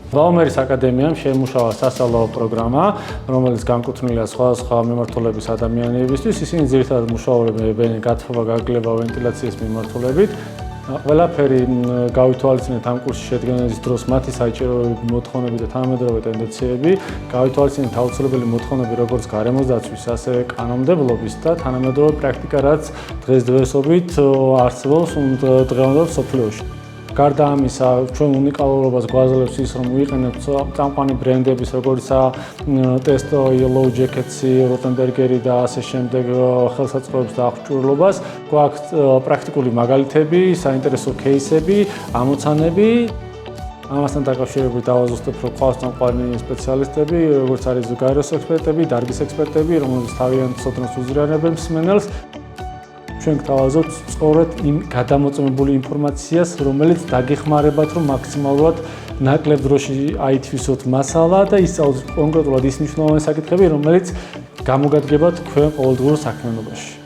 ბაუმერის აკადემიამ შეიმუშავა სასწავლო პროგრამა, რომელიც განკუთვნილია სხვადასხვა მიმართულების ადამიანებისთვის. ისინი ძირითადად მუშაობენ გათბობა, გაგლება, ვენტილაციის მიმართულებით. ყველაფერი გავითვალისწინეთ ამ კურსის შედგენის დროს მათი საჭიროებები, მოთხოვნები და თანამედროვე ტენდენციები, გავითვალისწინეთ აუცილებელი მოთხოვნები როგორც გარემოსდაცვის, ასევე კანონმდებლობის და თანამედროვე პრაქტიკა, რაც დღესდღეობით არსებობს დღევანდელ მსოფლიოში. გარდა ამისა, ჩვენ უნიკალურობას გვაძლევს ის, რომ ვიყენებთ წამყვანი ბრენდების, როგორიცაა ტესტო, Yellow Jackets-ი, Rottenberger-ი და ასე შემდეგ ხელსაწყოებს და აღჭურვილობას. გვაქვს პრაქტიკული მაგალითები, საინტერესო кейსები, ამოცანები. ამასთან დაკავშირებით დავაზუსტებ, რომ ყავს წამყვანი სპეციალისტები, როგორც არის გაეროს ექსპერტები, დარგის ექსპერტები, რომლებიც თავიანთ ცოდნას უზრუნველყოფენ მსმენელს. ჩვენ გთავაზობთ სწორედ იმ გადამოწმებული ინფორმაციას, რომელიც დაგეხმარებათ, რომ მაქსიმალურად ნაკლებ დროში აითვისოთ მასალა და ისწავლოთ კონკრეტულად ის მნიშვნელოვანი საკითხები, რომელიც გამოგადგებათ თქვენ ყოველდღიურ საქმიანობაში.